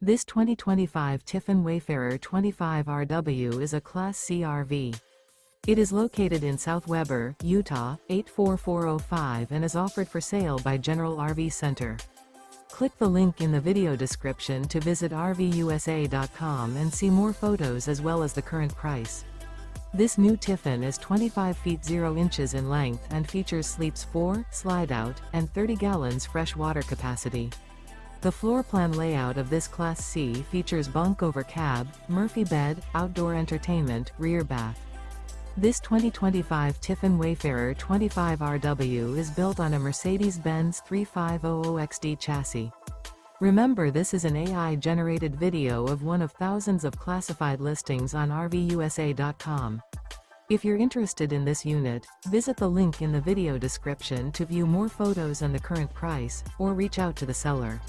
This 2025 Tiffin Wayfarer 25RW is a Class C RV. It is located in South Weber, Utah, 84405 and is offered for sale by General RV Center. Click the link in the video description to visit RVUSA.com and see more photos as well as the current price. This new Tiffin is 25 feet 0 inches in length and features sleeps 4, Slideout, and 30 gallons fresh water capacity. The floor plan layout of this Class C features bunk over cab, Murphy bed, outdoor entertainment, rear bath. This 2025 Tiffin Wayfarer 25RW is built on a Mercedes-Benz 3500XD chassis. Remember, this is an AI-generated video of one of thousands of classified listings on RVUSA.com. If you're interested in this unit, visit the link in the video description to view more photos and the current price, or reach out to the seller.